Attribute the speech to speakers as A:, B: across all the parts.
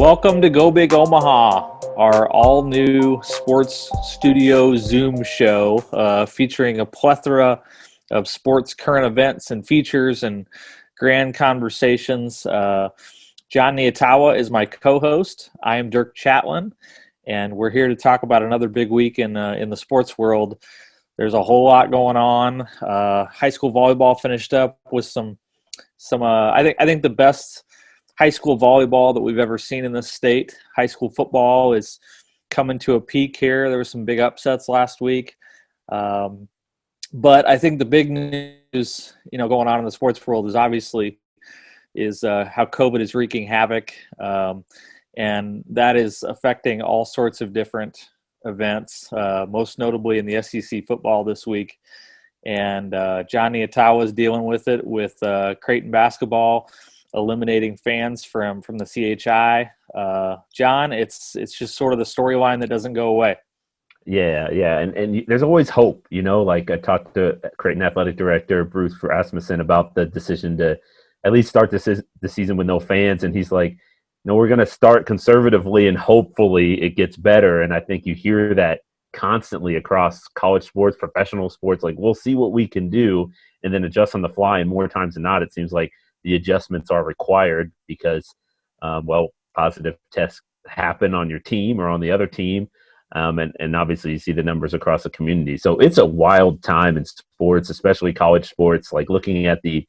A: Welcome to Go Big Omaha, our all-new sports studio Zoom show featuring a plethora of sports current events and features and grand conversations. Jon Nyatawa is my co-host. I am Dirk Chatelain, and we're here to talk about another big week in the sports world. There's a whole lot going on. High school volleyball finished up with some. I think the best high school volleyball that we've ever seen in this state. High school football is coming to a peak here. There were some big upsets last week. But I think the big news, going on in the sports world is obviously how COVID is wreaking havoc. And that is affecting all sorts of different events, most notably in the SEC football this week. And Jon Nyatawa is dealing with it with Creighton basketball eliminating fans from the CHI. John, it's just sort of the storyline that doesn't go away.
B: Yeah, and there's always hope, like I talked to Creighton athletic director Bruce Rasmussen about the decision to at least start the season with no fans, and he's like, we're going to start conservatively and hopefully it gets better. And I think you hear that constantly across college sports, professional sports, like we'll see what we can do and then adjust on the fly. And more times than not, it seems like the adjustments are required because, positive tests happen on your team or on the other team. And obviously you see the numbers across the community. So it's a wild time in sports, especially college sports, like looking at the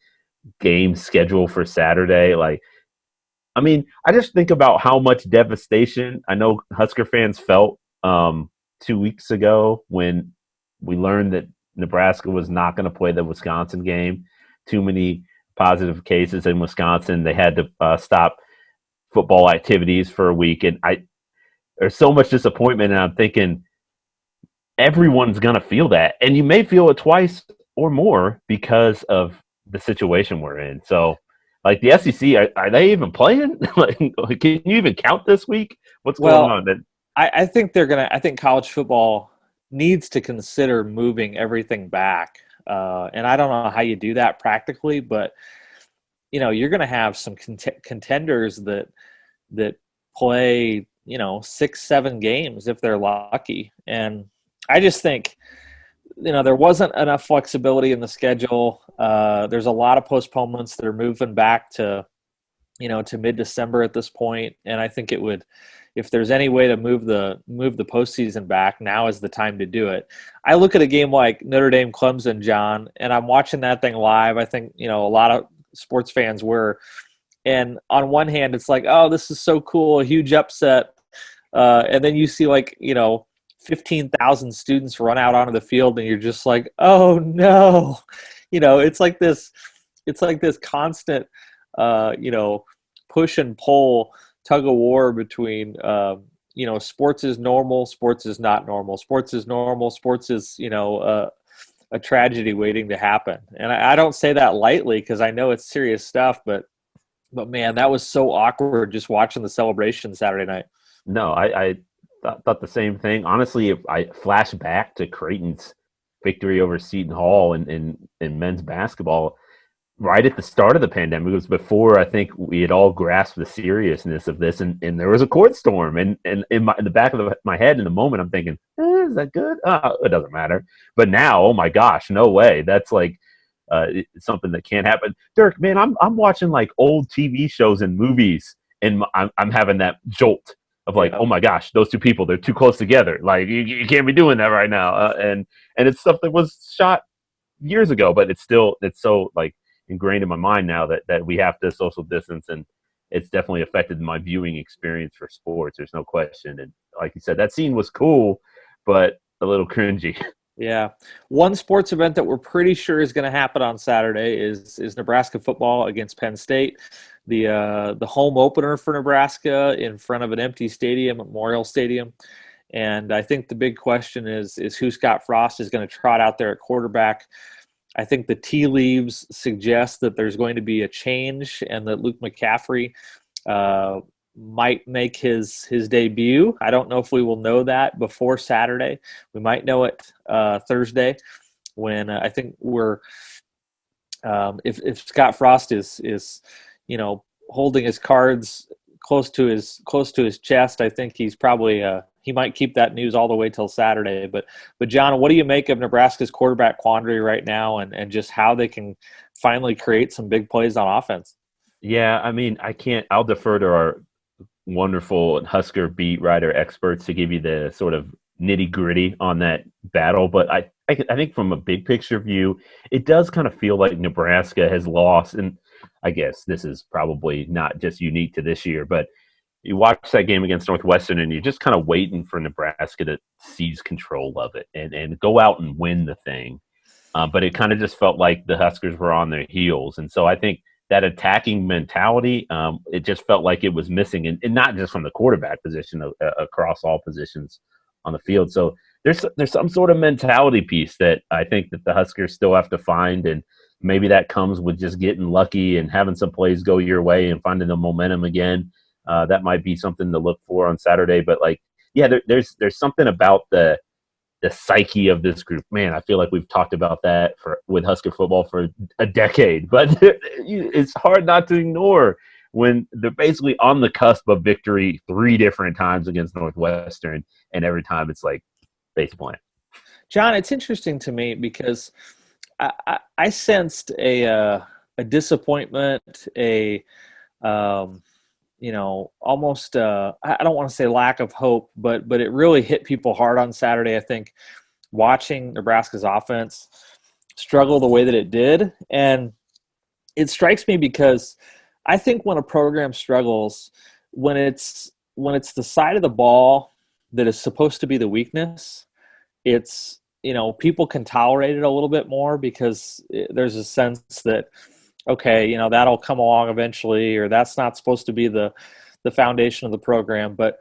B: game schedule for Saturday. I just think about how much devastation I know Husker fans felt 2 weeks ago when we learned that Nebraska was not going to play the Wisconsin game. Too many positive cases in Wisconsin. They had to stop football activities for a week. And there's so much disappointment. And I'm thinking everyone's going to feel that. And you may feel it twice or more because of the situation we're in. So, like the SEC, are they even playing? Can you even count this week? What's going on?
A: I think I think college football needs to consider moving everything back. And I don't know how you do that practically, but you're going to have some contenders that play, 6-7 games if they're lucky. And I just think, there wasn't enough flexibility in the schedule. There's a lot of postponements that are moving back to mid-December at this point. And I think it would, if there's any way to move the postseason back, now is the time to do it. I look at a game like Notre Dame Clemson, John, and I'm watching that thing live. I think, a lot of sports fans were. And on one hand, it's like, oh, this is so cool, a huge upset. And then you see 15,000 students run out onto the field and you're just like, oh no, it's like this constant, push and pull, tug of war between, sports is normal, sports is not normal, sports is normal, sports is, a tragedy waiting to happen. And I don't say that lightly because I know it's serious stuff, but man, that was so awkward just watching the celebration Saturday night.
B: No, I thought the same thing. Honestly, if I flash back to Creighton's victory over Seton Hall in men's basketball right at the start of the pandemic, it was before I think we had all grasped the seriousness of this, and there was a court storm. And in the back of my head in the moment, I'm thinking, is that good? It doesn't matter. But now, oh my gosh, no way. That's it's something that can't happen. Dirk, man, I'm watching old TV shows and movies, and I'm having that jolt of oh my gosh, those two people, they're too close together. You can't be doing that right now. And it's stuff that was shot years ago, but it's so ingrained in my mind now that we have to social distance, and it's definitely affected my viewing experience for sports. There's no question. And like you said, that scene was cool, but a little cringy.
A: Yeah. One sports event that we're pretty sure is going to happen on Saturday is Nebraska football against Penn State. The home opener for Nebraska in front of an empty stadium, Memorial Stadium. And I think the big question is who Scott Frost is going to trot out there at quarterback. I think the tea leaves suggest that there's going to be a change and that Luke McCaffrey might make his debut. I don't know if we will know that before Saturday. We might know it Thursday when I think we're if Scott Frost is holding his cards close to his chest. I think he's probably he might keep that news all the way till Saturday. But John, what do you make of Nebraska's quarterback quandary right now, and just how they can finally create some big plays on offense?
B: Yeah, I mean, I'll defer to our wonderful Husker beat writer experts to give you the sort of nitty gritty on that battle. But I think from a big picture view, it does kind of feel like Nebraska has lost. And I guess this is probably not just unique to this year, but you watch that game against Northwestern and you're just kind of waiting for Nebraska to seize control of it and go out and win the thing. But it kind of just felt like the Huskers were on their heels. And so I think that attacking mentality, it just felt like it was missing, and not just from the quarterback position, across all positions on the field. So there's some sort of mentality piece that I think that the Huskers still have to find, and maybe that comes with just getting lucky and having some plays go your way and finding the momentum again. That might be something to look for on Saturday. But there's something about the psyche of this group. Man, I feel like we've talked about that with Husker football for a decade, but it's hard not to ignore when they're basically on the cusp of victory 3 different times against Northwestern, and every time it's like base plan.
A: John, it's interesting to me because I sensed a disappointment, almost I don't want to say lack of hope, but it really hit people hard on Saturday. I think watching Nebraska's offense struggle the way that it did, and it strikes me because I think when a program struggles, when it's the side of the ball that is supposed to be the weakness, it's people can tolerate it a little bit more because there's a sense that, okay, that'll come along eventually, or that's not supposed to be the foundation of the program. But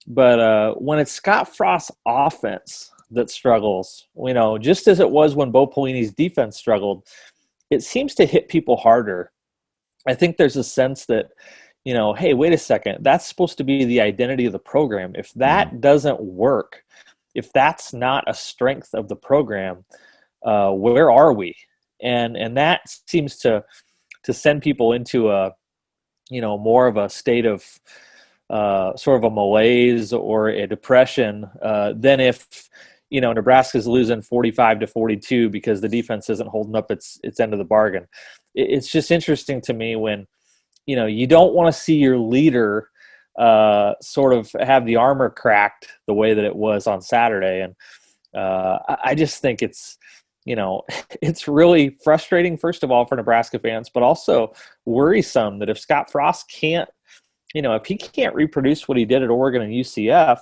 A: when it's Scott Frost's offense that struggles, just as it was when Bo Pelini's defense struggled, it seems to hit people harder. I think there's a sense that, hey, wait a second, that's supposed to be the identity of the program. If that doesn't work, if that's not a strength of the program, where are we? And that seems to send people into a, more of a state of sort of a malaise or a depression than if, Nebraska's losing 45-42 because the defense isn't holding up its end of the bargain. It's just interesting to me when, you don't want to see your leader sort of have the armor cracked the way that it was on Saturday. And I just think it's really frustrating, first of all, for Nebraska fans, but also worrisome that if Scott Frost can't, if he can't reproduce what he did at Oregon and UCF,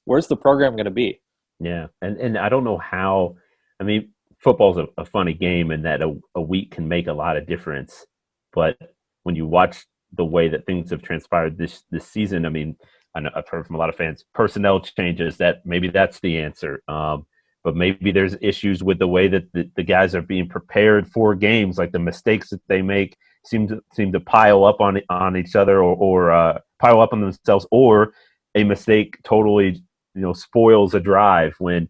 A: where's the program going to be?
B: Yeah. And I don't know how, I mean, football's a funny game in that a week can make a lot of difference. But when you watch the way that things have transpired this season, I mean, I've heard from a lot of fans, personnel changes, that maybe that's the answer. But maybe there's issues with the way that the guys are being prepared for games, like the mistakes that they make seem to pile up on each other or pile up on themselves, or a mistake totally spoils a drive. When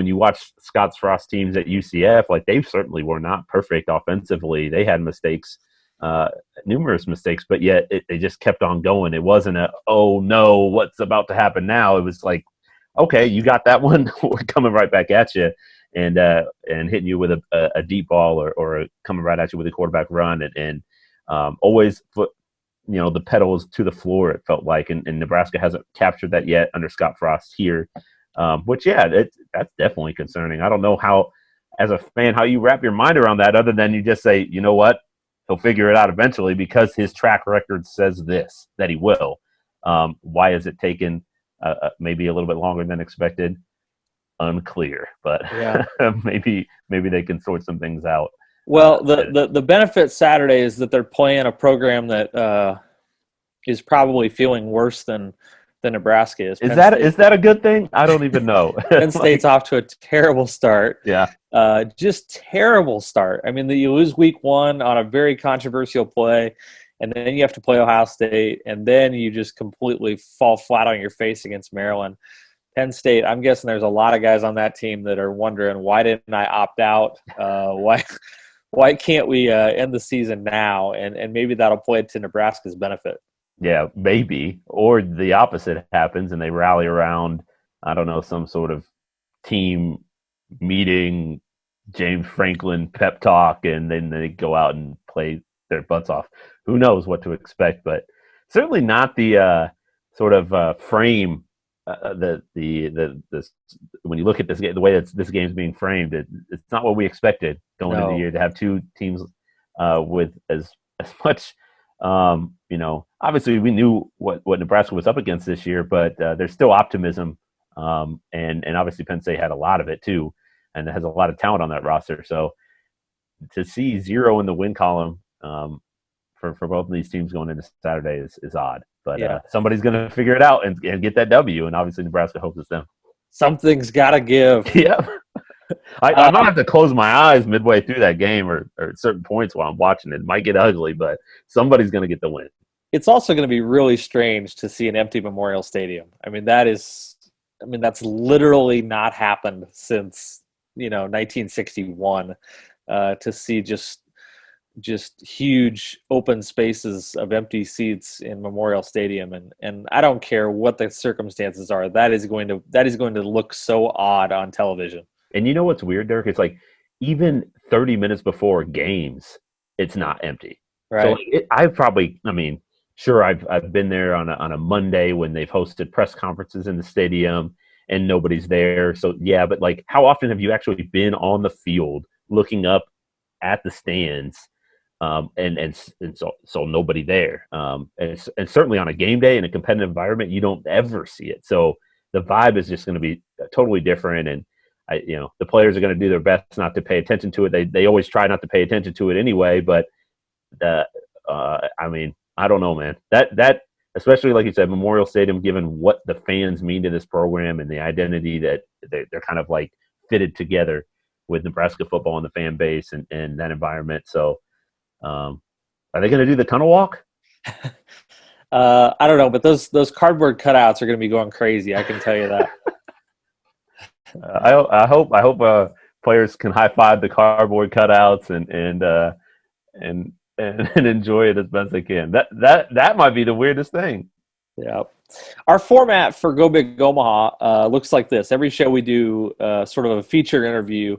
B: you watch Scott Frost teams at UCF, like they certainly were not perfect offensively. They had mistakes, numerous mistakes, but yet they just kept on going. It wasn't oh no, what's about to happen now? It was like, okay, you got that one. We're coming right back at you, and hitting you with a deep ball or coming right at you with a quarterback run, and always put the pedals to the floor. It felt like, and Nebraska hasn't captured that yet under Scott Frost here, which that's definitely concerning. I don't know how, as a fan, how you wrap your mind around that, other than you just say, you know what, he'll figure it out eventually because his track record says this, that he will. Why has it taken maybe a little bit longer than expected? Unclear, but yeah. maybe they can sort some things out.
A: Well, the benefit Saturday is that they're playing a program that is probably feeling worse than Nebraska is.
B: Is that a good thing? I don't even know.
A: Penn State's off to a terrible start.
B: Yeah.
A: Just terrible start. I mean, you lose week 1 on a very controversial play, and then you have to play Ohio State, and then you just completely fall flat on your face against Maryland. Penn State, I'm guessing there's a lot of guys on that team that are wondering, why didn't I opt out? Why can't we end the season now? And maybe that'll play to Nebraska's benefit.
B: Yeah, maybe. Or the opposite happens and they rally around, I don't know, some sort of team meeting, James Franklin pep talk, and then they go out and play their butts off. Who knows what to expect, but certainly not the sort of frame. The when you look at this game, the way that this game's being framed, it's not what we expected going into the year to have two teams with as much. Obviously we knew what Nebraska was up against this year, but there's still optimism, and obviously Penn State had a lot of it too, and has a lot of talent on that roster. So to see 0 in the win column for both of these teams going into Saturday is odd. But somebody's going to figure it out and get that W, and obviously Nebraska hopes it's them.
A: Something's got to give.
B: Yeah. I might have to close my eyes midway through that game or at certain points while I'm watching it. It might get ugly, but somebody's going to get the win.
A: It's also going to be really strange to see an empty Memorial Stadium. I mean, that's literally not happened since 1961. To see just huge open spaces of empty seats in Memorial Stadium, and I don't care what the circumstances are, that is going to look so odd on television.
B: And you know what's weird, Dirk? It's like even 30 minutes before games, it's not empty.
A: Right.
B: So I've been there on a Monday when they've hosted press conferences in the stadium and nobody's there. So yeah, but like, how often have you actually been on the field looking up at the stands, and so nobody there, and certainly on a game day in a competitive environment, you don't ever see it. So the vibe is just going to be totally different, and the players are going to do their best not to pay attention to it. They always try not to pay attention to it anyway, but I don't know, man. That especially like you said, Memorial Stadium, given what the fans mean to this program and the identity that they're kind of like fitted together with Nebraska football and the fan base and that environment. So are they going to do the tunnel walk?
A: I don't know, but those cardboard cutouts are going to be going crazy. I can tell you that.
B: I hope players can high five the cardboard cutouts and enjoy it as best they can. That might be the weirdest thing.
A: Yeah. Our format for Go Big Omaha looks like this. Every show we do sort of a feature interview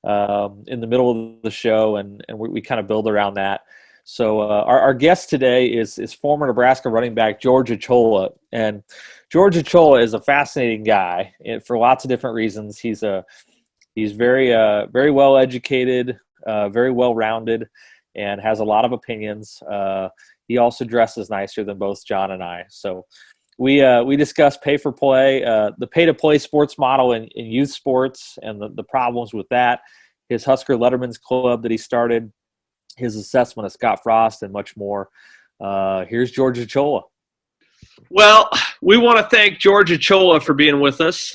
A: in the middle of the show, and we kind of build around that. So our guest today is former Nebraska running back George Acholoa. And George Acholoa is a fascinating guy for lots of different reasons. He's very very well educated, very well rounded, and has a lot of opinions. He also dresses nicer than both John and I. So we discuss pay for play, the pay to play sports model in youth sports, and the problems with that. His Husker Letterman's Club that he started, his assessment of Scott Frost, and much more. Here's George Acholoa. Well, we want to thank George Acholoa for being with us.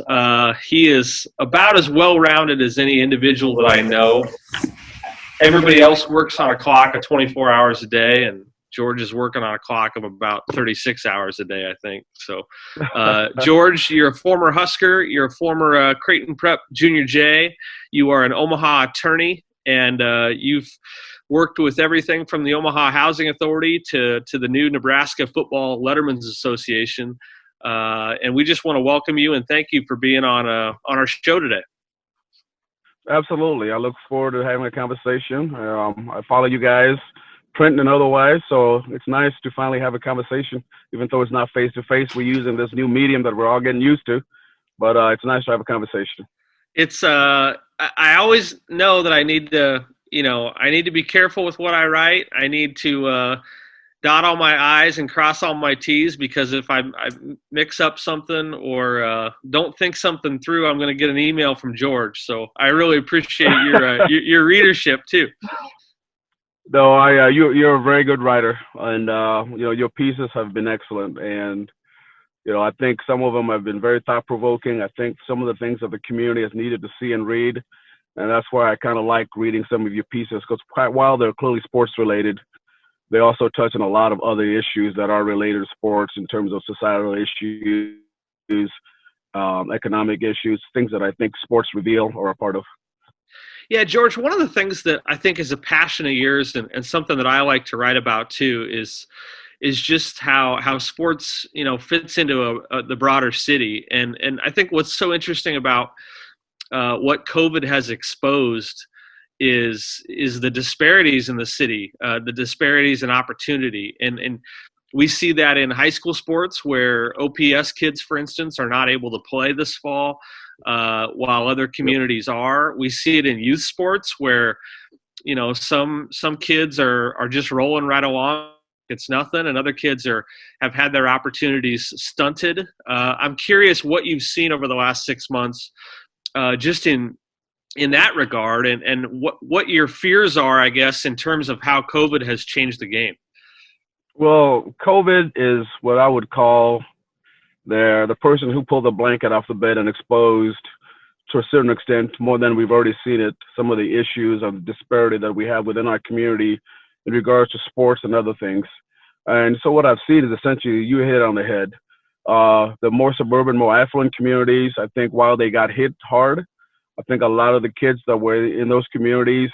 A: He is about as well-rounded as any individual that I know. Everybody else works on a clock of 24 hours a day, and George is working on a clock of about 36 hours a day, I think. So, George, you're a former Husker. You're a former Creighton Prep Junior J. You are an Omaha attorney, and you've worked with everything from the Omaha Housing Authority to the new Nebraska Football Letterman's Association. And we just want to welcome you and thank you for being on our show today.
C: Absolutely. I look forward to having a conversation. I follow you guys, print and otherwise, so it's nice to finally have a conversation, even though it's not face-to-face. We're using this new medium that we're all getting used to, but it's nice to have a conversation.
A: It's I always know that I need to be careful with what I write. I need to dot all my I's and cross all my T's, because if I mix up something or don't think something through, I'm going to get an email from George. So I really appreciate your readership too.
C: No, you're a very good writer, and your pieces have been excellent, and I think some of them have been very thought-provoking. I think some of the things that the community has needed to see and read, and that's why I kind of like reading some of your pieces, because while they're clearly sports-related, they also touch on a lot of other issues that are related to sports in terms of societal issues, economic issues, things that I think Sports Reveal are a part of.
A: Yeah, George, one of the things that I think is a passion of yours and something that I like to write about too is
D: is just how sports, fits into the broader city. And I think what's so interesting about what COVID has exposed is the disparities in the city, the disparities in opportunity. And we see that in high school sports where OPS kids, for instance, are not able to play this fall while other communities are. We see it in youth sports where, some kids are just rolling right along. It's nothing, and other kids have had their opportunities stunted. I'm curious what you've seen over the last 6 months, just in that regard, and what your fears are, I guess, in terms of how COVID has changed the game.
C: Well, COVID is what I would call the person who pulled the blanket off the bed and exposed, to a certain extent, more than we've already seen it, some of the issues of disparity that we have within our community in regards to sports and other things. And so what I've seen is essentially, you hit it on the head. The more suburban, more affluent communities, I think while they got hit hard, I think a lot of the kids that were in those communities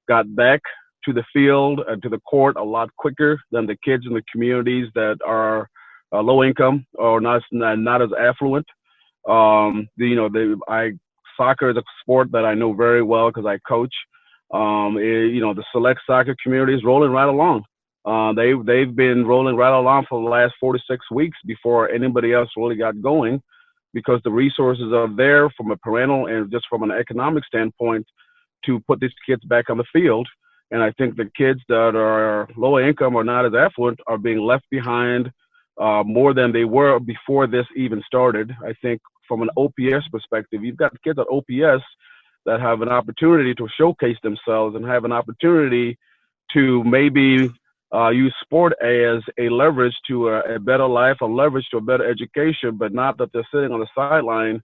C: got back to the field and to the court a lot quicker than the kids in the communities that are low income or not as affluent. Soccer is a sport that I know very well because I coach. The select soccer community is rolling right along. They've been rolling right along for the last 4 to 6 weeks before anybody else really got going, because the resources are there from a parental and just from an economic standpoint to put these kids back on the field. And I think the kids that are low income or not as affluent are being left behind more than they were before this even started. I think from an OPS perspective, you've got kids at OPS that have an opportunity to showcase themselves and have an opportunity to maybe use sport as a leverage to a better life, a leverage to a better education, but not that they're sitting on the sideline.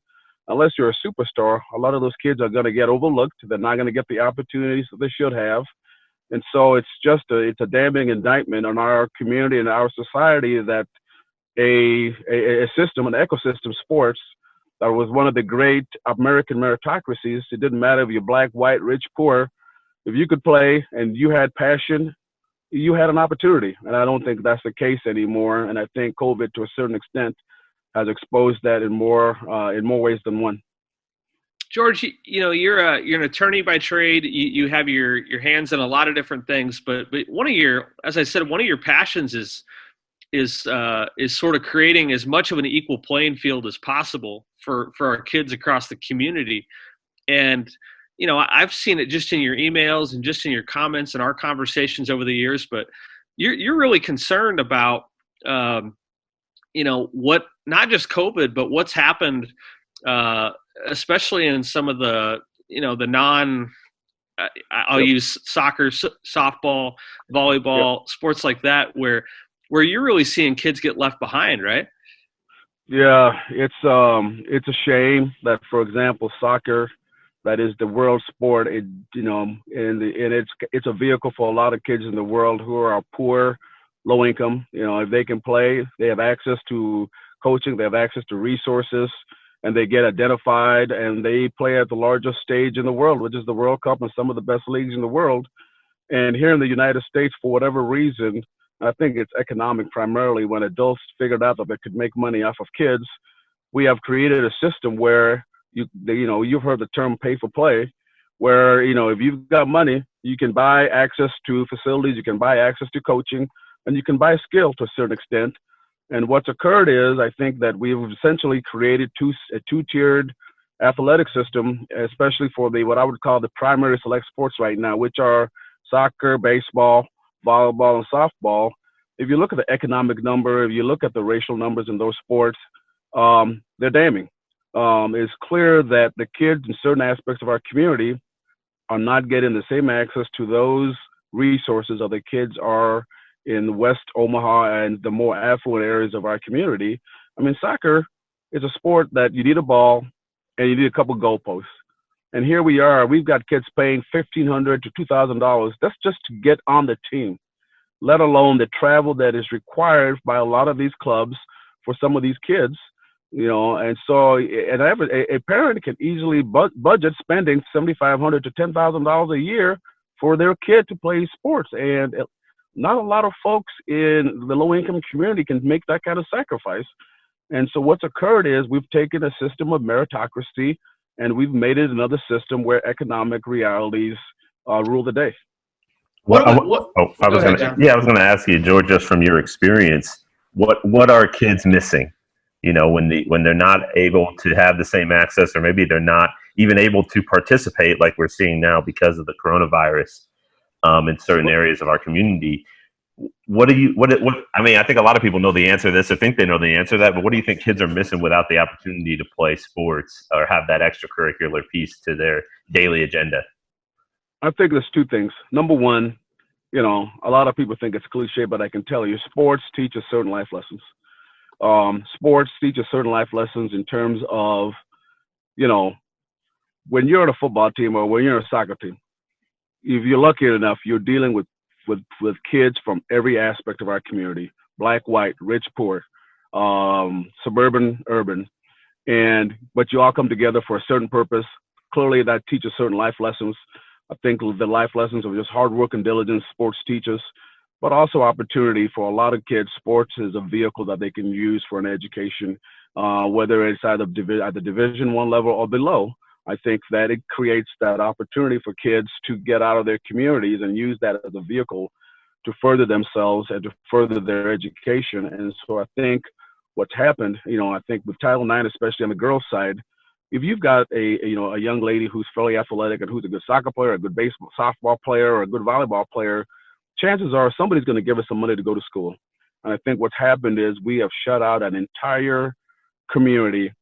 C: Unless you're a superstar, a lot of those kids are going to get overlooked. They're not going to get the opportunities that they should have. And so it's a damning indictment on our community and our society that a system, an ecosystem sports, that was one of the great American meritocracies. It didn't matter if you're black, white, rich, poor. If you could play and you had passion, you had an opportunity. And I don't think that's the case anymore. And I think COVID, to a certain extent, has exposed that in more ways than one.
D: George, you're an attorney by trade. You have your hands in a lot of different things, but one of your passions is sort of creating as much of an equal playing field as possible for our kids across the community. And I've seen it just in your emails and just in your comments and our conversations over the years. But you're really concerned about what, not just COVID, but what's happened. Especially in some of the I'll use soccer, softball, volleyball, sports like that, where you're really seeing kids get left behind, right?
C: Yeah, it's a shame that, for example, soccer, that is the world sport, and it's a vehicle for a lot of kids in the world who are poor, low income. If they can play, they have access to coaching, they have access to resources, and they get identified, and they play at the largest stage in the world, which is the World Cup and some of the best leagues in the world. And here in the United States, for whatever reason, I think it's economic primarily, when adults figured out that they could make money off of kids, we have created a system where you've heard the term pay for play, where, if you've got money, you can buy access to facilities, you can buy access to coaching, and you can buy skill to a certain extent. And what's occurred is, I think that we've essentially created a two-tiered athletic system, especially for what I would call the primary select sports right now, which are soccer, baseball, volleyball, and softball. If you look at the economic number, if you look at the racial numbers in those sports, they're damning. It's clear that the kids in certain aspects of our community are not getting the same access to those resources that the kids are in West Omaha and the more affluent areas of our community. I mean, soccer is a sport that you need a ball and you need a couple goalposts. And here we are, we've got kids paying $1,500 to $2,000. That's just to get on the team, let alone the travel that is required by a lot of these clubs for some of these kids. And so a parent can easily budget spending $7,500 to $10,000 a year for their kid to play sports. And not a lot of folks in the low-income community can make that kind of sacrifice. And so what's occurred is we've taken a system of meritocracy and we've made it another system where economic realities rule the day.
B: I was going to ask you, George, just from your experience, what are kids missing? You know, when they're not able to have the same access, or maybe they're not even able to participate like we're seeing now because of the coronavirus in certain areas of our community. I mean, I think a lot of people know the answer to this or think they know the answer to that, but what do you think kids are missing without the opportunity to play sports or have that extracurricular piece to their daily agenda?
C: I think there's two things. Number one, you know, a lot of people think it's cliche, but I can tell you, sports teaches certain life lessons. Sports teaches certain life lessons in terms of, you know, when you're on a football team or when you're on a soccer team, if you're lucky enough, you're dealing with kids from every aspect of our community, black, white, rich, poor, suburban, urban, but you all come together for a certain purpose. Clearly that teaches certain life lessons. I think the life lessons of just hard work and diligence sports teaches, but also opportunity for a lot of kids. Sports is a vehicle that they can use for an education, whether it's at the Division I level or below. I think that it creates that opportunity for kids to get out of their communities and use that as a vehicle to further themselves and to further their education. And so I think what's happened, you know, I think with Title IX, especially on the girls' side, if you've got a young lady who's fairly athletic and who's a good soccer player, a good softball player, or a good volleyball player, chances are somebody's going to give her some money to go to school. And I think what's happened is we have shut out an entire community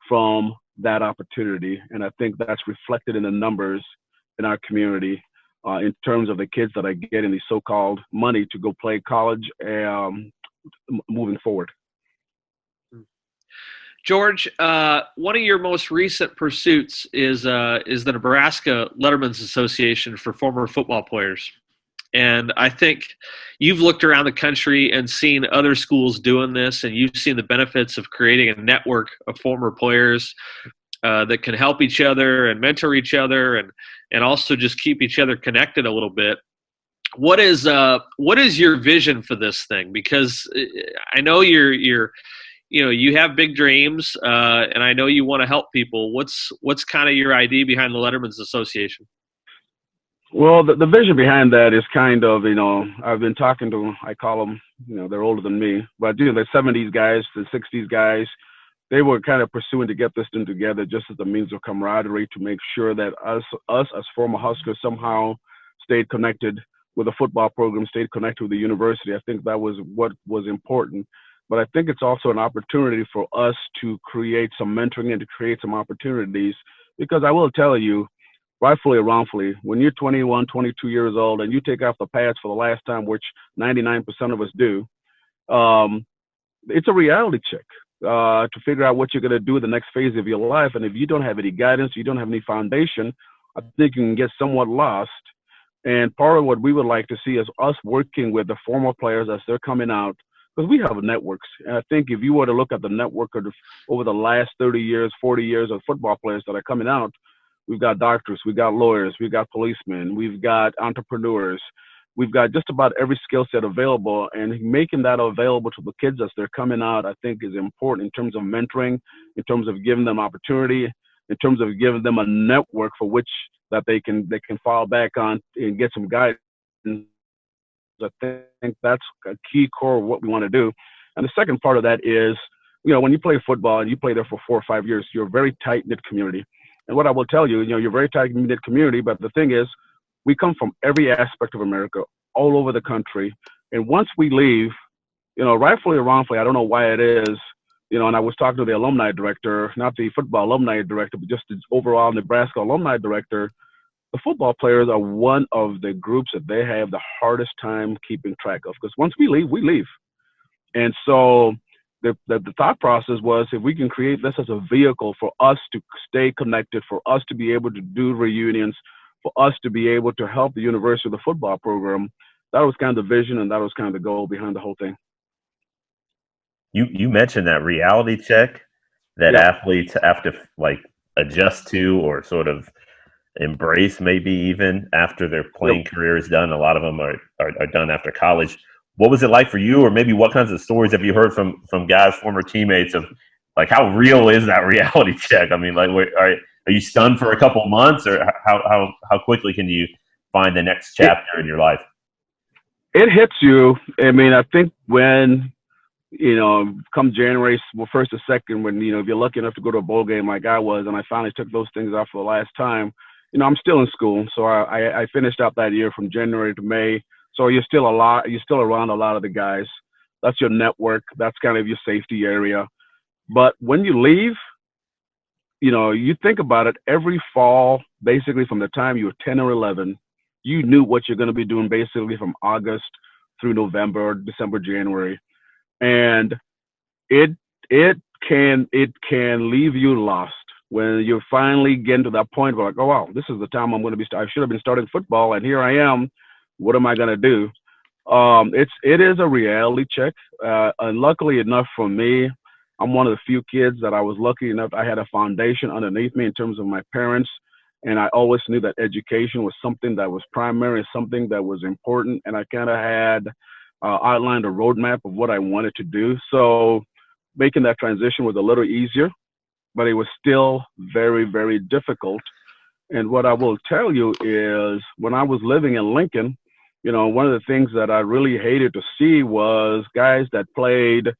C: from that opportunity. And I think that's reflected in the numbers in our community in terms of the kids that are getting the so-called money to go play college moving forward.
D: George, one of your most recent pursuits is the Nebraska Letterman's Association for Former Football Players. And I think you've looked around the country and seen other schools doing this, and you've seen the benefits of creating a network of former players that can help each other and mentor each other and also just keep each other connected a little bit. What is your vision for this thing? Because I know you have big dreams, and I know you want to help people. What's kind of your idea behind the Letterman's Association?
C: Well, the vision behind that is kind of, you know, I've been talking to, I call them, you know, they're older than me, but you know, the 70s guys, the 60s guys, they were kind of pursuing to get this thing together just as a means of camaraderie to make sure that us as former Huskers somehow stayed connected with the football program, stayed connected with the university. I think that was what was important. But I think it's also an opportunity for us to create some mentoring and to create some opportunities, because I will tell you, rightfully or wrongfully, when you're 21, 22 years old and you take off the pads for the last time, which 99% of us do, it's a reality check to figure out what you're going to do in the next phase of your life. And if you don't have any guidance, you don't have any foundation, I think you can get somewhat lost. And part of what we would like to see is us working with the former players as they're coming out, because we have networks. And I think if you were to look at the network over the last 30 years, 40 years of football players that are coming out, we've got doctors, we've got lawyers, we've got policemen, we've got entrepreneurs, we've got just about every skill set available. And making that available to the kids as they're coming out, I think is important in terms of mentoring, in terms of giving them opportunity, in terms of giving them a network for which that they can fall back on and get some guidance. I think that's a key core of what we want to do. And the second part of that is, you know, when you play football and you play there for 4 or 5 years, you're a very tight-knit community. And what I will tell you, you know, you're a very tight-knit community, but the thing is, we come from every aspect of America, all over the country. And once we leave, you know, rightfully or wrongfully, I don't know why it is, you know, and I was talking to the alumni director, not the football alumni director, but just the overall Nebraska alumni director. The football players are one of the groups that they have the hardest time keeping track of, because once we leave, we leave. And so the thought process was, if we can create this as a vehicle for us to stay connected, for us to be able to do reunions, for us to be able to help the university with the football program, that was kind of the vision and that was kind of the goal behind the whole thing.
B: You mentioned that reality check that athletes have to like adjust to, or sort of embrace, maybe even after their playing career is done. A lot of them are done after college. What was it like for you, or maybe what kinds of stories have you heard from guys, former teammates, of like how real is that reality check? I mean, like, are you stunned for a couple months, or how quickly can you find the next chapter in your life?
C: It hits you. I mean, I think when, come January 1st or 2nd, when, if you're lucky enough to go to a bowl game like I was, and I finally took those things off for the last time, I'm still in school. So I finished out that year from January to May. So you're still around a lot of the guys. That's your network. That's kind of your safety area. But when you leave, you think about it, every fall, basically from the time you were 10 or 11, you knew what you're going to be doing basically from August through November, December, January. And it can leave you lost when you're finally getting to that point where, like, oh, wow, this is the time I should have been starting football, and here I am. What am I going to do? It is a reality check. And luckily enough for me, I'm one of the few kids that I was lucky enough. I had a foundation underneath me in terms of my parents. And I always knew that education was something that was primary, something that was important. And I kind of had outlined a roadmap of what I wanted to do. So making that transition was a little easier, but it was still very, very difficult. And what I will tell you is when I was living in Lincoln, one of the things that I really hated to see was guys that played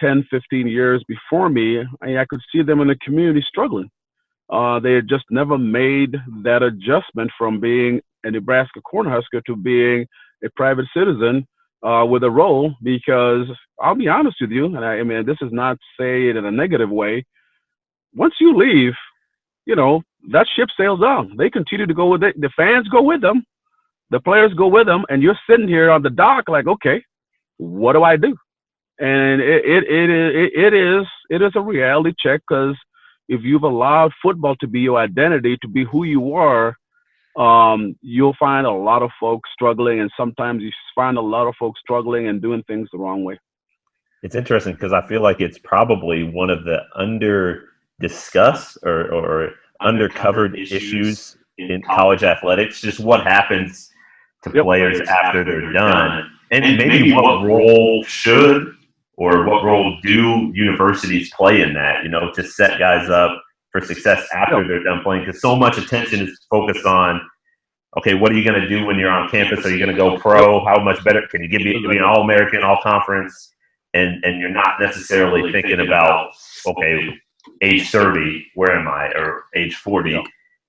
C: 10, 15 years before me. I could see them in the community struggling. They had just never made that adjustment from being a Nebraska Cornhusker to being a private citizen with a role, because I'll be honest with you, and I mean, this is not say it in a negative way. Once you leave, that ship sails on. They continue to go with it. The fans go with them. The players go with them. And you're sitting here on the dock like, okay, what do I do? And it is a reality check, because if you've allowed football to be your identity, to be who you are, you'll find a lot of folks struggling, and sometimes you find a lot of folks struggling and doing things the wrong way.
B: It's interesting because I feel like it's probably one of the under-discussed or undercovered issues in college athletics, just what happens to players after they're done, and maybe what role should or what role do universities play in that, to set guys up for success after they're done playing? Because so much attention is focused on, okay, what are you going to do when you're on campus? Are you going to go pro? How much better can you be an All-American, All-Conference? And you're not necessarily thinking about, okay, age 30, where am I? Or age 40.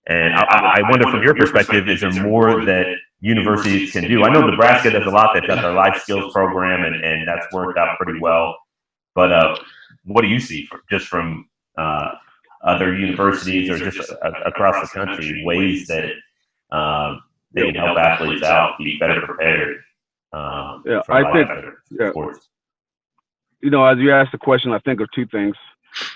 B: And I wonder, from your perspective, is there more that universities can do? I know Nebraska does a lot. They've got their life skills program, and that's worked out pretty well. But what do you see from other universities or just across the country, ways that they can help athletes out, be better prepared
C: I think
B: sports?
C: As you asked the question, I think of two things.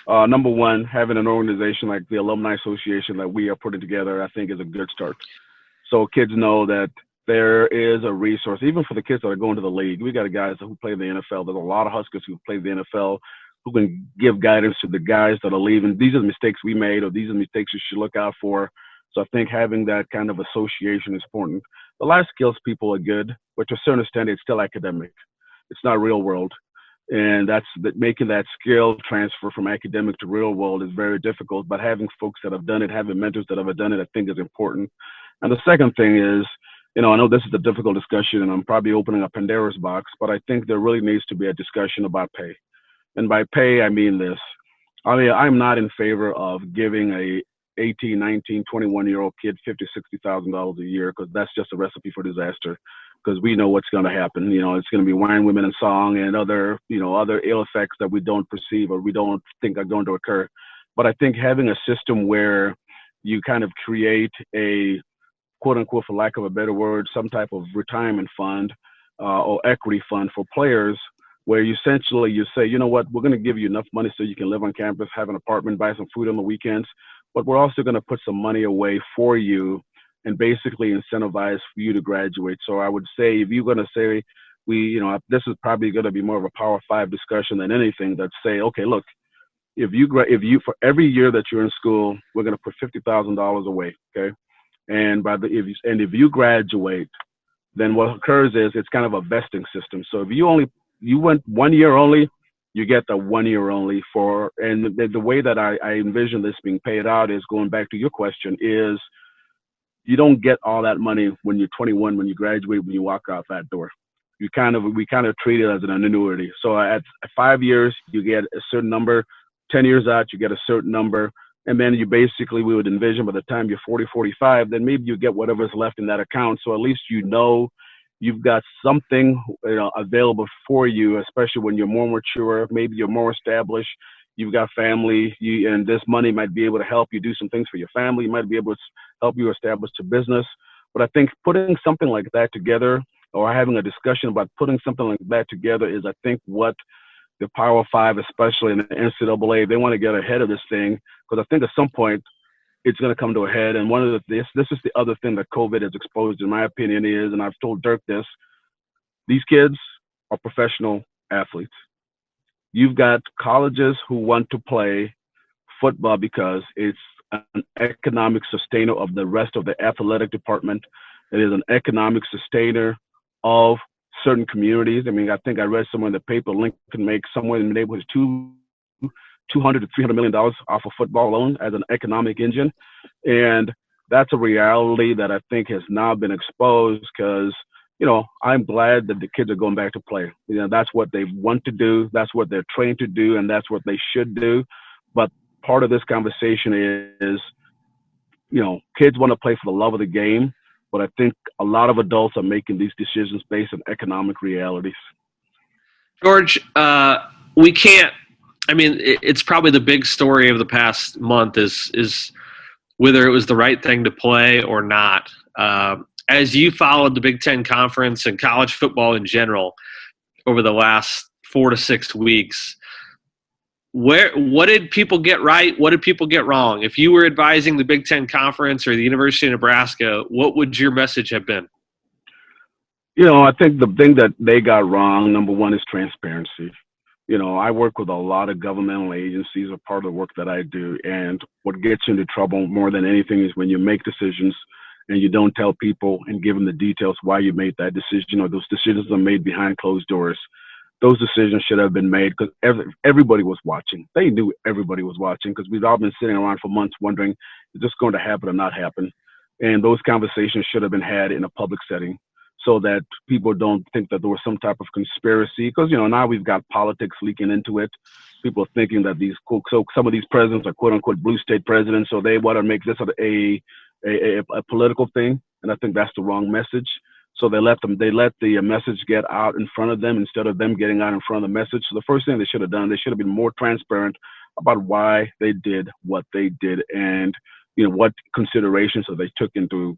C: Number one, having an organization like the Alumni Association that we are putting together, I think is a good start. So kids know that there is a resource, even for the kids that are going to the league. We got guys who play in the NFL. There's a lot of Huskers who play the NFL who can give guidance to the guys that are leaving. These are the mistakes we made, or these are the mistakes you should look out for. So I think having that kind of association is important. The life skills people are good, but to a certain extent, it's still academic. It's not real world. And making that skill transfer from academic to real world is very difficult. But having folks that have done it, having mentors that have done it, I think is important. And the second thing is, I know this is a difficult discussion, and I'm probably opening a Pandora's box, but I think there really needs to be a discussion about pay. And by pay, I mean this. I'm not in favor of giving a 18, 19, 21-year-old kid $50,000, $60,000 a year, because that's just a recipe for disaster. Because we know what's going to happen. It's going to be wine, women, and song, and other ill effects that we don't perceive or we don't think are going to occur. But I think having a system where you kind of create a quote unquote, for lack of a better word, some type of retirement fund or equity fund for players, where you essentially you say, you know what, we're going to give you enough money so you can live on campus, have an apartment, buy some food on the weekends, but we're also going to put some money away for you and basically incentivize for you to graduate. So I would say, if you're going to say, this is probably going to be more of a Power 5 discussion than anything, that say, okay, look, if you for every year that you're in school, we're going to put $50,000 away, okay? And if you graduate, then what occurs is it's kind of a vesting system. So if you went 1 year only, you get the 1 year only for, and the way that I envision this being paid out is, going back to your question, is you don't get all that money when you're 21, when you graduate, when you walk out that door. We kind of treat it as an annuity. So at 5 years, you get a certain number. 10 years out, you get a certain number. And then we would envision by the time you're 40, 45, then maybe you get whatever's left in that account. So at least you've got something available for you, especially when you're more mature, maybe you're more established, you've got family, and this money might be able to help you do some things for your family. It might be able to help you establish a business. But I think putting something like that together, or having a discussion about putting something like that together, is, I think, what the Power Five, especially in the NCAA, they want to get ahead of this thing, because I think at some point it's going to come to a head. And this is the other thing that COVID has exposed, in my opinion, is, and I've told Dirk this, these kids are professional athletes. You've got colleges who want to play football because it's an economic sustainer of the rest of the athletic department. It is an economic sustainer of certain communities. I mean, I think I read somewhere in the paper, Lincoln makes somewhere in the neighborhood $200 to $300 million off of football alone as an economic engine. And that's a reality that I think has now been exposed, because, I'm glad that the kids are going back to play. That's what they want to do. That's what they're trained to do. And that's what they should do. But part of this conversation is, kids want to play for the love of the game. But I think a lot of adults are making these decisions based on economic realities.
D: George, we can't. I mean, it's probably the big story of the past month is whether it was the right thing to play or not. As you followed the Big Ten Conference and college football in general over the last 4 to 6 weeks, what did people get right? What did people get wrong? If you were advising the Big Ten Conference or the University of Nebraska, what would your message have been?
C: I think the thing that they got wrong, number one, is transparency. I work with a lot of governmental agencies, a part of the work that I do. And what gets you into trouble more than anything is when you make decisions and you don't tell people and give them the details why you made that decision, or those decisions are made behind closed doors. Those decisions should have been made because everybody was watching. They knew everybody was watching, because we've all been sitting around for months wondering, is this going to happen or not happen? And those conversations should have been had in a public setting, so that people don't think that there was some type of conspiracy. Because, now we've got politics leaking into it. People are thinking that some of these presidents are quote unquote blue state presidents, so they want to make this a political thing. And I think that's the wrong message. So they let the message get out in front of them instead of them getting out in front of the message. So the first thing they should have done, they should have been more transparent about why they did what they did, and what considerations that they took into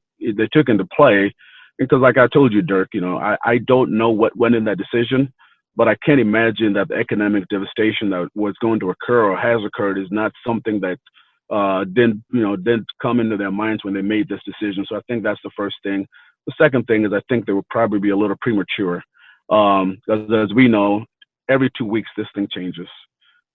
C: play. Because like I told you, Dirk, I don't know what went in that decision, but I can't imagine that the economic devastation that was going to occur or has occurred is not something that didn't come into their minds when they made this decision. So I think that's the first thing. The second thing is I think they would probably be a little premature. As we know, every 2 weeks this thing changes.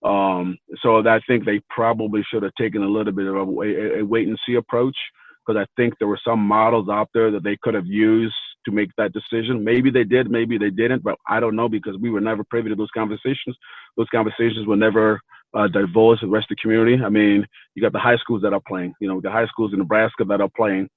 C: So I think they probably should have taken a little bit of a wait and see approach, because I think there were some models out there that they could have used to make that decision. Maybe they did, maybe they didn't, but I don't know, because we were never privy to those conversations. Those conversations were never divulged to the rest of the community. I mean, you got the high schools that are playing, the high schools in Nebraska that are playing.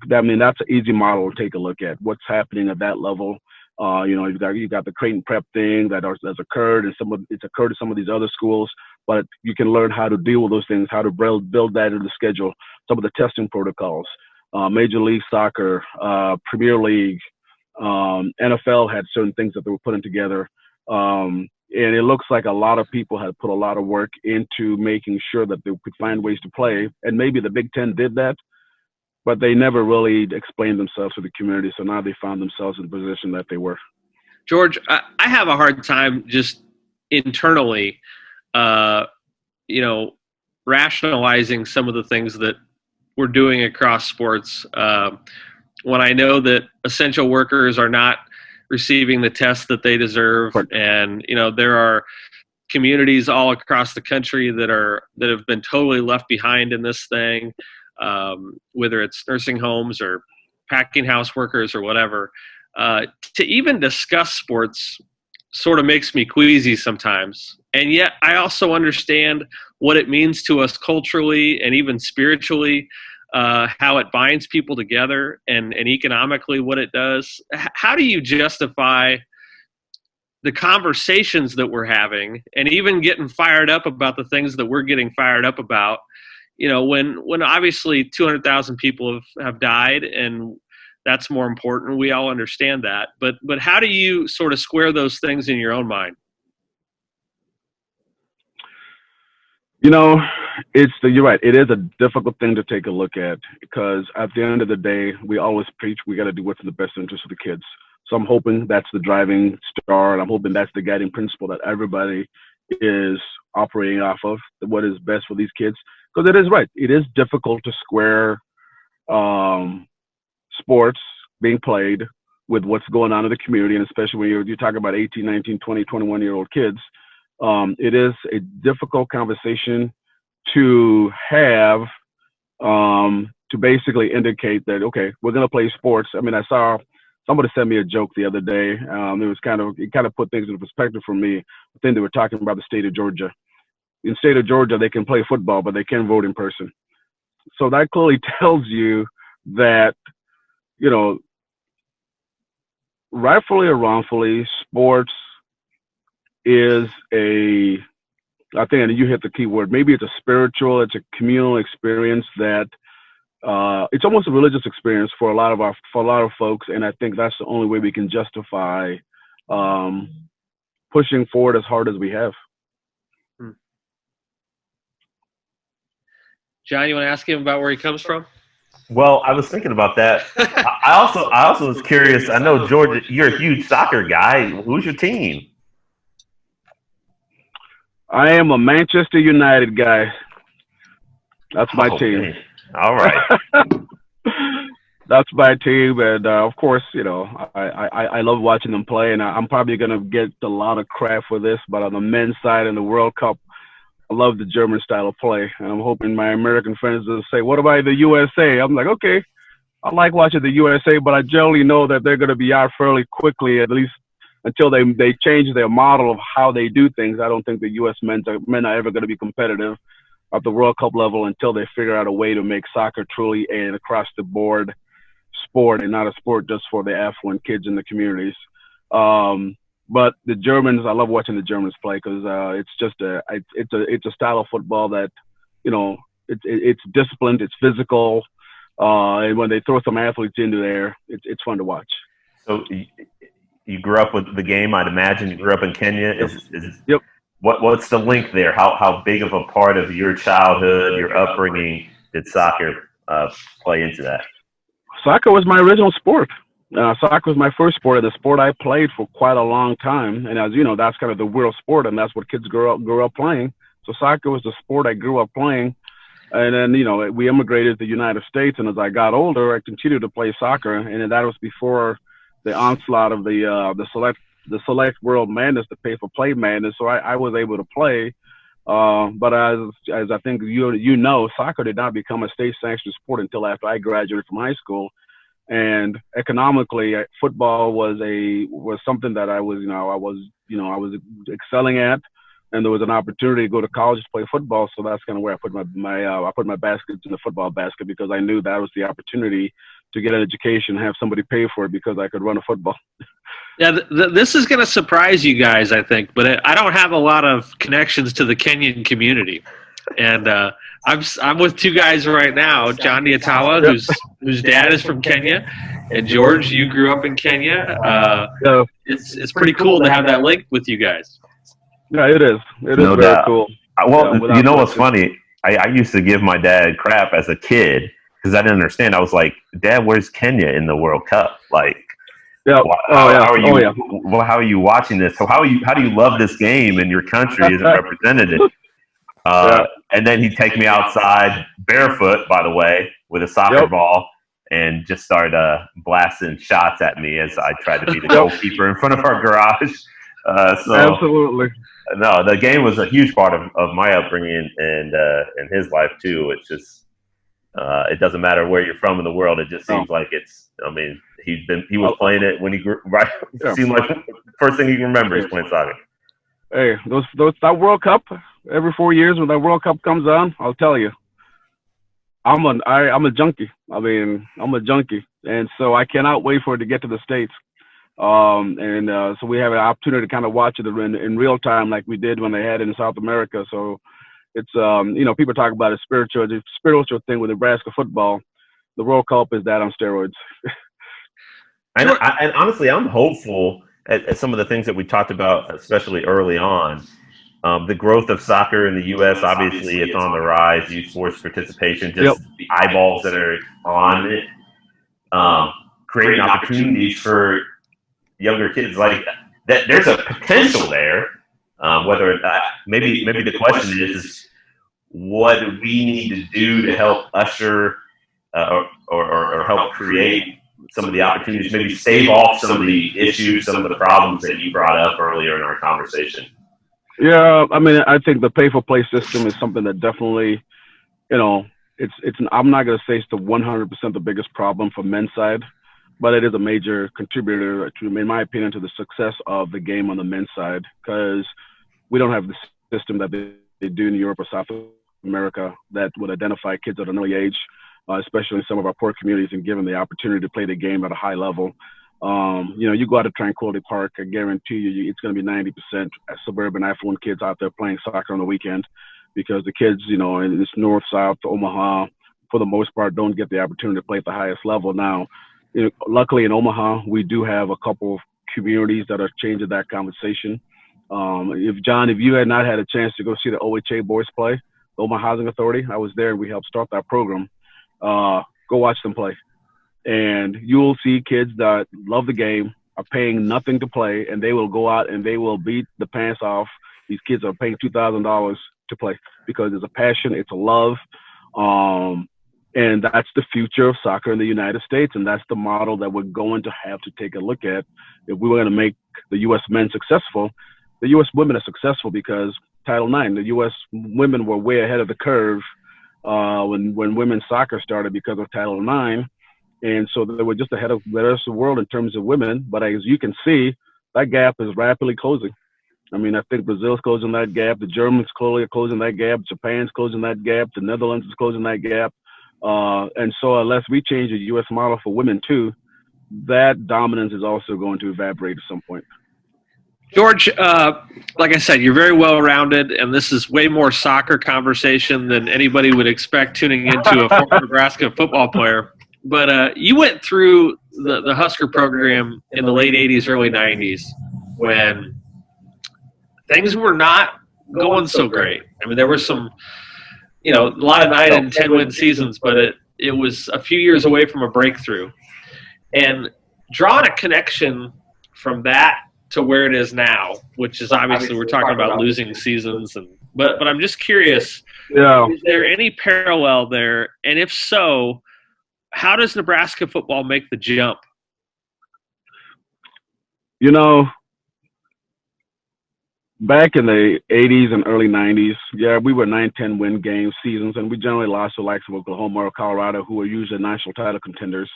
C: That's an easy model to take a look at what's happening at that level. You got the Creighton prep thing that's occurred, and it's occurred to some of these other schools. But you can learn how to deal with those things, how to build that into the schedule. Some of the testing protocols, Major League Soccer, Premier League, NFL had certain things that they were putting together. And it looks like a lot of people had put a lot of work into making sure that they could find ways to play. And maybe the Big Ten did that, but they never really explained themselves to the community. So now they found themselves in the position that they were.
D: George, I have a hard time just internally, rationalizing some of the things that we're doing across sports. When I know that essential workers are not receiving the tests that they deserve, and there are communities all across the country that have been totally left behind in this thing. whether it's nursing homes or packing house workers or whatever. To even discuss sports sort of makes me queasy sometimes. And yet I also understand what it means to us culturally and even spiritually, how it binds people together, and economically what it does. How do you justify the conversations that we're having and even getting fired up about the things that we're getting fired up about, when obviously 200,000 people have died, and that's more important. We all understand that. But how do you sort of square those things in your own mind?
C: You're right. It is a difficult thing to take a look at, because at the end of the day, we always preach we got to do what's in the best interest of the kids. So I'm hoping that's the driving star, and I'm hoping that's the guiding principle that everybody is operating off of, what is best for these kids. Because it is right. It is difficult to square sports being played with what's going on in the community, and especially when you're talking about 18, 19, 20, 21-year-old kids. It is a difficult conversation to have, to basically indicate that, okay, we're going to play sports. I mean, I saw somebody sent me a joke the other day. It kind of put things into perspective for me. I think they were talking about the state of Georgia. In the state of Georgia, they can play football, but they can't vote in person. So that clearly tells you that, rightfully or wrongfully, sports is I think, and you hit the key word, maybe it's a spiritual, it's a communal experience that it's almost a religious experience for a lot of folks, and I think that's the only way we can justify pushing forward as hard as we have.
D: John, you want to ask him about where he comes from?
B: Well, I was thinking about that. I also was curious. I know, George, you're a huge soccer guy. Who's your team?
C: I am a Manchester United guy. That's my team.
B: Man. All right.
C: That's my team, and of course, I love watching them play, and I'm probably going to get a lot of crap for this, but on the men's side in the World Cup, I love the German style of play, and I'm hoping my American friends will say, what about the USA? I'm like, okay, I like watching the USA, but I generally know that they're going to be out fairly quickly, at least until they change their model of how they do things. I don't think the U.S. men are ever going to be competitive at the World Cup level until they figure out a way to make soccer truly an across-the-board sport, and not a sport just for the affluent kids in the communities. But the Germans, I love watching the Germans play, because it's a style of football that, it's disciplined, it's physical, and when they throw some athletes into there, it's fun to watch.
B: So you grew up with the game, I'd imagine. You grew up in Kenya.
C: Yep.
B: What's the link there? How big of a part of your childhood, your upbringing, did soccer play into that?
C: Soccer was my original sport. Soccer was my first sport, and the sport I played for quite a long time. And as you know, that's kind of the world sport, and that's what kids grew up playing. So soccer was the sport I grew up playing. And then, we immigrated to the United States, and as I got older, I continued to play soccer. And that was before the onslaught of the select world madness, the pay-for-play madness. So I was able to play. But as I think soccer did not become a state-sanctioned sport until after I graduated from high school. And economically, football was something that I was excelling at, and there was an opportunity to go to college to play football. So that's kind of where I put my baskets in the football basket, because I knew that was the opportunity to get an education, have somebody pay for it, because I could run a football.
D: Yeah, this is going to surprise you guys, I think, but I don't have a lot of connections to the Kenyan community, and I'm with two guys right now, Jon Nyatawa, whose dad is from Kenya, and George, you grew up in Kenya. It's pretty cool to have that link with you guys.
C: Yeah, it is. It is very cool.
B: Well, what's funny? I used to give my dad crap as a kid because I didn't understand. I was like, Dad, where's Kenya in the World Cup? Like, how are you watching this? So how do you love this game and your country isn't represented? And then he'd take me outside barefoot, by the way, with a soccer ball, and just start blasting shots at me as I tried to be the goalkeeper in front of our garage.
C: Absolutely.
B: No, the game was a huge part of my upbringing and his life too. It's just It doesn't matter where you're from in the world. It just seems like it's. I mean, he was playing it when he grew. Right, it seemed like first thing he can remember is playing soccer.
C: Hey, that World Cup every 4 years when that World Cup comes on, I'll tell you, I'm a junkie. I mean, I'm a junkie, and so I cannot wait for it to get to the States. So we have an opportunity to kind of watch it in real time, like we did when they had it in South America. So it's people talk about a spiritual thing with Nebraska football. The World Cup is that on steroids.
B: And honestly, I'm hopeful at some of the things that we talked about, especially early on. The growth of soccer in the U.S., obviously, it's on the rise. Youth sports participation, just the eyeballs that are on it, creating opportunities for younger kids like that. There's a potential there. Whether maybe the question is what do we need to do to help usher or help create some of the opportunities, maybe stave off some of the issues, some of the problems that you brought up earlier in our conversation.
C: Yeah, I mean, I think the pay-for-play system is something that definitely, I'm not going to say it's the 100% the biggest problem for men's side, but it is a major contributor, in my opinion, to the success of the game on the men's side, because we don't have the system that they do in Europe or South America that would identify kids at an early age, especially in some of our poor communities, and give them the opportunity to play the game at a high level. You go out to Tranquility Park, I guarantee you it's going to be 90% suburban affluent kids out there playing soccer on the weekend, because the kids, in this north, south, Omaha, for the most part, don't get the opportunity to play at the highest level. Now, luckily in Omaha, we do have a couple of communities that are changing that conversation. If you had not had a chance to go see the OHA boys play, the Omaha Housing Authority, I was there and we helped start that program. Go watch them play. And you will see kids that love the game, are paying nothing to play, and they will go out and they will beat the pants off. These kids are paying $2,000 to play because it's a passion, it's a love. And that's the future of soccer in the United States, and that's the model that we're going to have to take a look at if we were going to make the U.S. men successful. The U.S. women are successful because Title IX, the U.S. women were way ahead of the curve when women's soccer started because of Title IX. And so they were just ahead of the rest of the world in terms of women. But as you can see, that gap is rapidly closing. I mean, I think Brazil's closing that gap. The Germans clearly are closing that gap. Japan's closing that gap. The Netherlands is closing that gap. And so unless we change the U.S. model for women too, that dominance is also going to evaporate at some point.
D: George, like I said, you're very well-rounded, and this is way more soccer conversation than anybody would expect tuning into a former Nebraska football player. But you went through the Husker program in the late 80s, early 90s when things were not going so great. I mean, there were some, a lot of 9 and 10 win seasons, but it was a few years away from a breakthrough. And drawing a connection from that to where it is now, which is obviously we're talking about losing seasons, but I'm just curious, is there any parallel there? And if so, how does Nebraska football make the jump?
C: Back in the 80s and early 90s, we were 9-10 win game seasons, and we generally lost to the likes of Oklahoma or Colorado, who were usually national title contenders.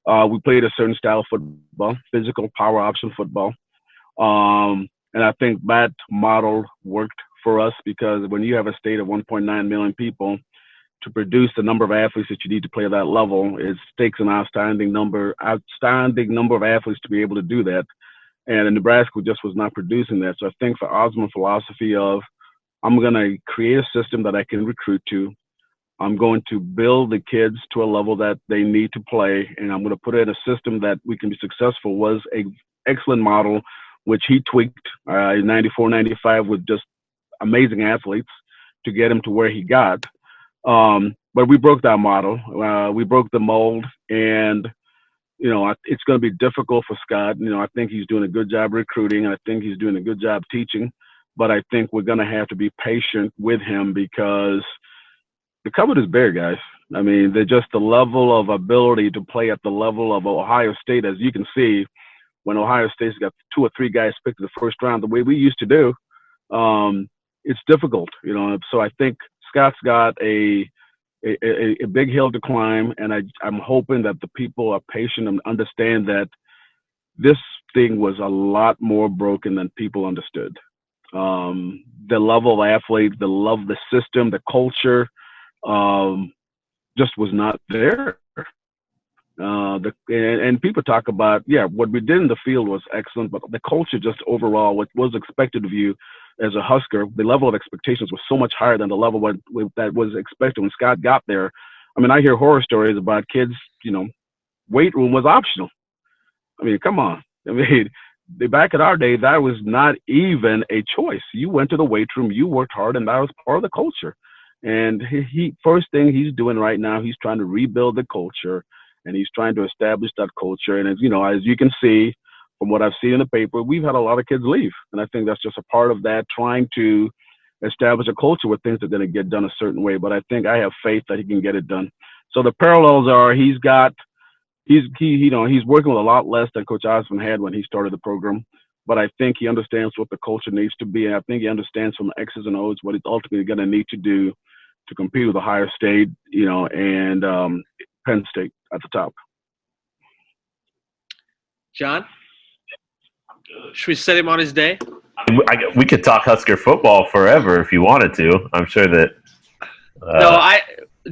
C: We played a certain style of football, physical, power option football. And I think that model worked for us because when you have a state of 1.9 million people, to produce the number of athletes that you need to play at that level, it takes an outstanding number of athletes to be able to do that. And Nebraska just was not producing that. So I think for Osmond's philosophy of, I'm going to create a system that I can recruit to. I'm going to build the kids to a level that they need to play, and I'm going to put it in a system that we can be successful, was an excellent model, which he tweaked in 94, 95 with just amazing athletes to get him to where he got. But we broke that model. We broke the mold, and it's going to be difficult for Scott. I think he's doing a good job recruiting. I think he's doing a good job teaching, but I think we're going to have to be patient with him because the cupboard is bare, guys. I mean, they're just the level of ability to play at the level of Ohio State, as you can see, when Ohio State's got 2 or 3 guys picked in the first round, the way we used to do, it's difficult, So I think Scott's got a a big hill to climb, and I'm hoping that the people are patient and understand that this thing was a lot more broken than people understood. The level of athletes, the love, the system, the culture, just was not there. And people talk about, what we did in the field was excellent, but the culture just overall, what was expected of you as a Husker, the level of expectations was so much higher than the level that was expected when Scott got there. I mean, I hear horror stories about kids, weight room was optional. I mean, come on. I mean, back in our day, that was not even a choice. You went to the weight room, you worked hard, and that was part of the culture. And he first thing he's doing right now, he's trying to rebuild the culture, and he's trying to establish that culture. And as you can see from what I've seen in the paper, we've had a lot of kids leave, and I think that's just a part of that, trying to establish a culture where things are going to get done a certain way. But I think I have faith that he can get it done. So the parallels are he's working with a lot less than Coach Osmond had when he started the program. But I think he understands what the culture needs to be, and I think he understands from the X's and O's what he's ultimately going to need to do to compete with Ohio State, and Penn State at the top.
D: John, should we set him on his day?
B: We could talk Husker football forever if you wanted to. I'm sure that.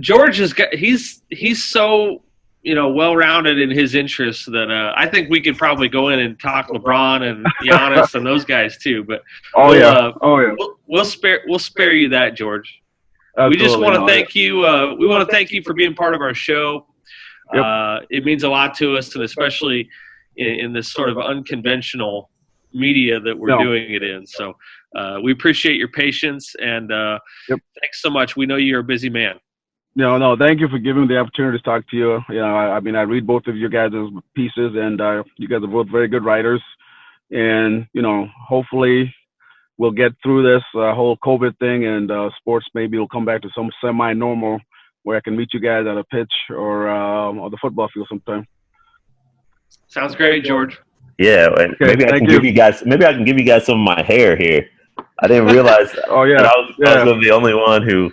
D: George he's so well-rounded in his interests that I think we could probably go in and talk LeBron and Giannis and those guys too. But we'll spare you that, George. Absolutely. We just want to thank you. We want to thank you for being part of our show. Yep. It means a lot to us, and especially in this sort of unconventional media that we're doing it in. So we appreciate your patience, and thanks so much. We know you're a busy man.
C: No, thank you for giving me the opportunity to talk to you. I read both of your guys' pieces, and you guys are both very good writers. And, hopefully we'll get through this whole COVID thing, and sports maybe will come back to some semi-normal where I can meet you guys at a pitch or the football field sometime.
D: Sounds great, George.
B: Yeah, maybe I can give you guys some of my hair here. I didn't realize that I was going to be the only one who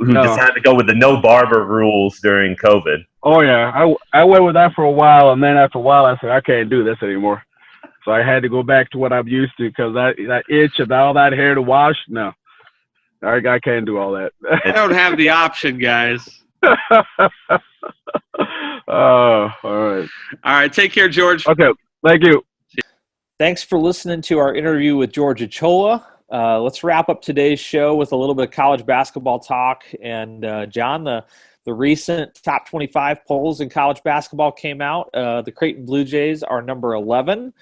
B: decided to go with the no barber rules during COVID.
C: Oh yeah, I went with that for a while, and then after a while I said I can't do this anymore. So I had to go back to what I'm used to, because that itch and all that hair to wash, no. I can't do all that.
D: I don't have the option, guys.
C: All right.
D: All right, take care, George.
C: Okay, thank you.
A: Thanks for listening to our interview with George Acholoa. Let's wrap up today's show with a little bit of college basketball talk. And John, the recent top 25 polls in college basketball came out. The Creighton Blue Jays are number 11.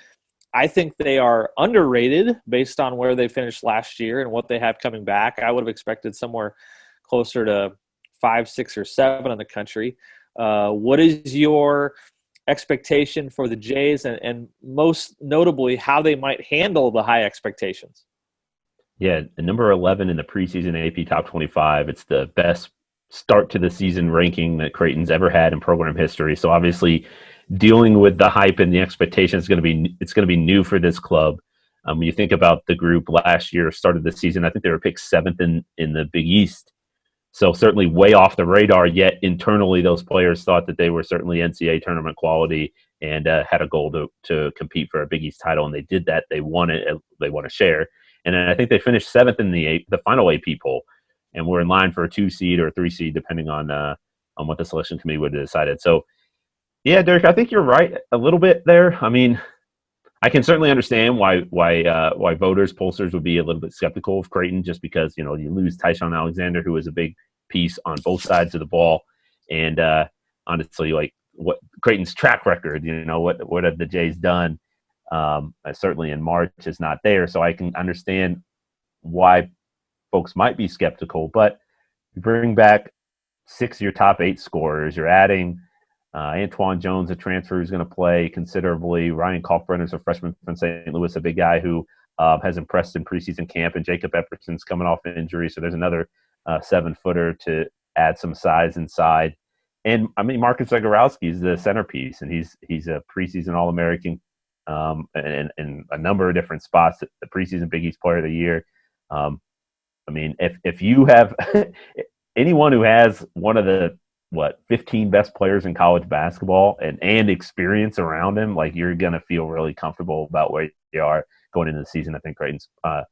A: I think they are underrated based on where they finished last year and what they have coming back. I would have expected somewhere closer to 5, 6, or 7 in the country. What is your expectation for the Jays, and most notably how they might handle the high expectations?
B: Yeah, number 11 in the preseason AP Top 25. It's the best start to the season ranking that Creighton's ever had in program history. So obviously, dealing with the hype and the expectations is going to be new for this club. When you think about the group last year, started the season, I think they were picked 7th in the Big East. So certainly way off the radar. Yet internally, those players thought that they were certainly NCAA tournament quality and had a goal to compete for a Big East title, and they did that. They won it. They won a share. And then I think they finished 7th in the final AP poll, and we're in line for a 2 seed or a 3 seed, depending on what the selection committee would have decided. So, yeah, Dirk, I think you're right a little bit there. I mean, I can certainly understand why voters, pollsters would be a little bit skeptical of Creighton, just because you lose Tyshawn Alexander, who was a big piece on both sides of the ball, and honestly, like what Creighton's track record, what have the Jays done? Certainly in March is not there, so I can understand why folks might be skeptical. But you bring back 6 of your top 8 scorers. You're adding Antoine Jones, a transfer who's going to play considerably. Ryan Kalkbrenner's a freshman from St. Louis, a big guy who has impressed in preseason camp, and Jacob Epperson's coming off an injury, so there's another 7-footer to add some size inside. And I mean, Marcus Zagorowski is the centerpiece, and he's a preseason All-American in a number of different spots. The preseason Big East Player of the Year. I mean, if you have anyone who has one of the 15 best players in college basketball and experience around him, like you're gonna feel really comfortable about where you are going into the season. I think Creighton's I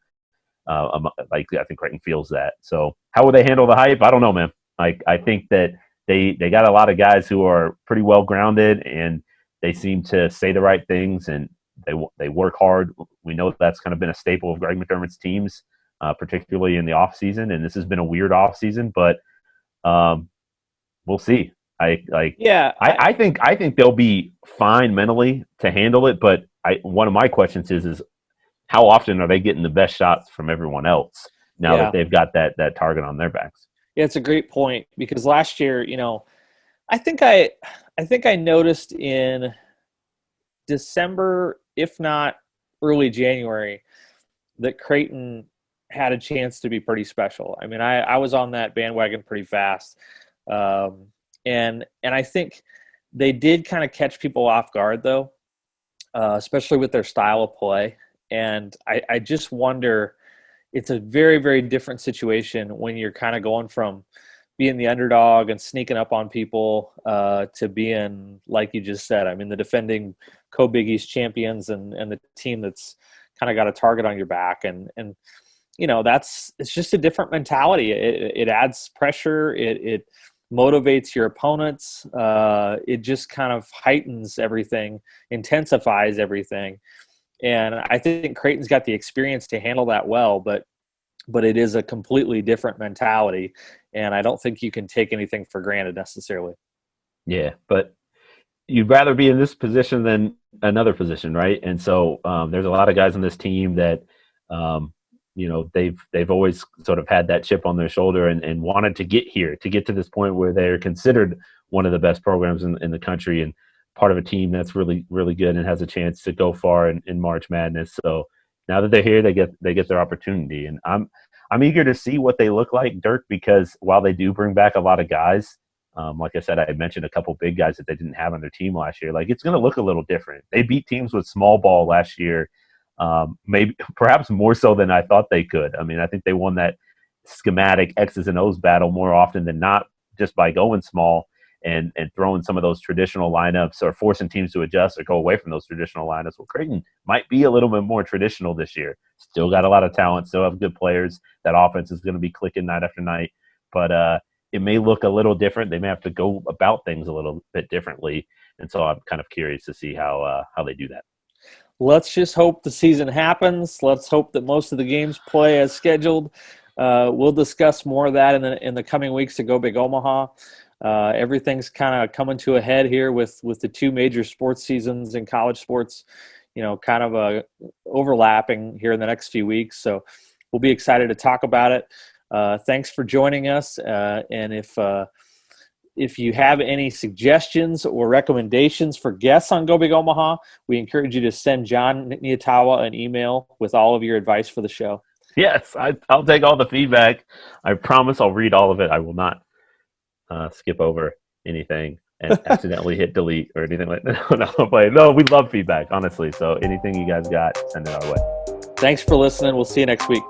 B: think Creighton feels that. So how will they handle the hype? I don't know, man. Like I think that they got a lot of guys who are pretty well grounded and they seem to say the right things and they work hard. We know that's kind of been a staple of Greg McDermott's teams, particularly in the off season. And this has been a weird off season, but we'll see. I think they'll be fine mentally to handle it. But one of my questions is how often are they getting the best shots from everyone else now that they've got that target on their backs?
A: Yeah, it's a great point because last year, I think I noticed in December, if not early January, that Creighton had a chance to be pretty special. I mean, I was on that bandwagon pretty fast. And I think they did kind of catch people off guard though, especially with their style of play. And I just wonder, it's a very, very different situation when you're kind of going from being the underdog and sneaking up on people to being, like you just said, I mean, the defending Go-Big East champions and the team that's kind of got a target on your back. And it's just a different mentality. It adds pressure. It motivates your opponents. It just kind of heightens everything, intensifies everything. And I think Creighton's got the experience to handle that well, but it is a completely different mentality. And I don't think you can take anything for granted necessarily. Yeah,
B: but you'd rather be in this position than another position, right? And so there's a lot of guys on this team that, they've always sort of had that chip on their shoulder and wanted to get here, to get to this point where they're considered one of the best programs in the country and part of a team that's really, really good and has a chance to go far in March Madness. So now that they're here, they get their opportunity. And I'm eager to see what they look like, Dirk, because while they do bring back a lot of guys, like I said, I had mentioned a couple big guys that they didn't have on their team last year. Like it's going to look a little different. They beat teams with small ball last year, maybe perhaps more so than I thought they could. I mean, I think they won that schematic X's and O's battle more often than not just by going small and throwing some of those traditional lineups or forcing teams to adjust or go away from those traditional lineups. Well, Creighton might be a little bit more traditional this year. Still got a lot of talent, still have good players. That offense is going to be clicking night after night. But it may look a little different. They may have to go about things a little bit differently. And so I'm kind of curious to see how they do that.
A: Let's just hope the season happens. Let's hope that most of the games play as scheduled. We'll discuss more of that in the coming weeks to Go Big Omaha. Everything's kind of coming to a head here with the two major sports seasons in college sports, kind of overlapping here in the next few weeks. So we'll be excited to talk about it. Thanks for joining us. And if you have any suggestions or recommendations for guests on Go Big Omaha, we encourage you to send Jon Nyatawa an email with all of your advice for the show.
B: Yes, I'll take all the feedback. I promise I'll read all of it. I will not skip over anything and accidentally hit delete or anything like that. No, we love feedback, honestly. So anything you guys got, send it our way.
A: Thanks for listening. We'll see you next week.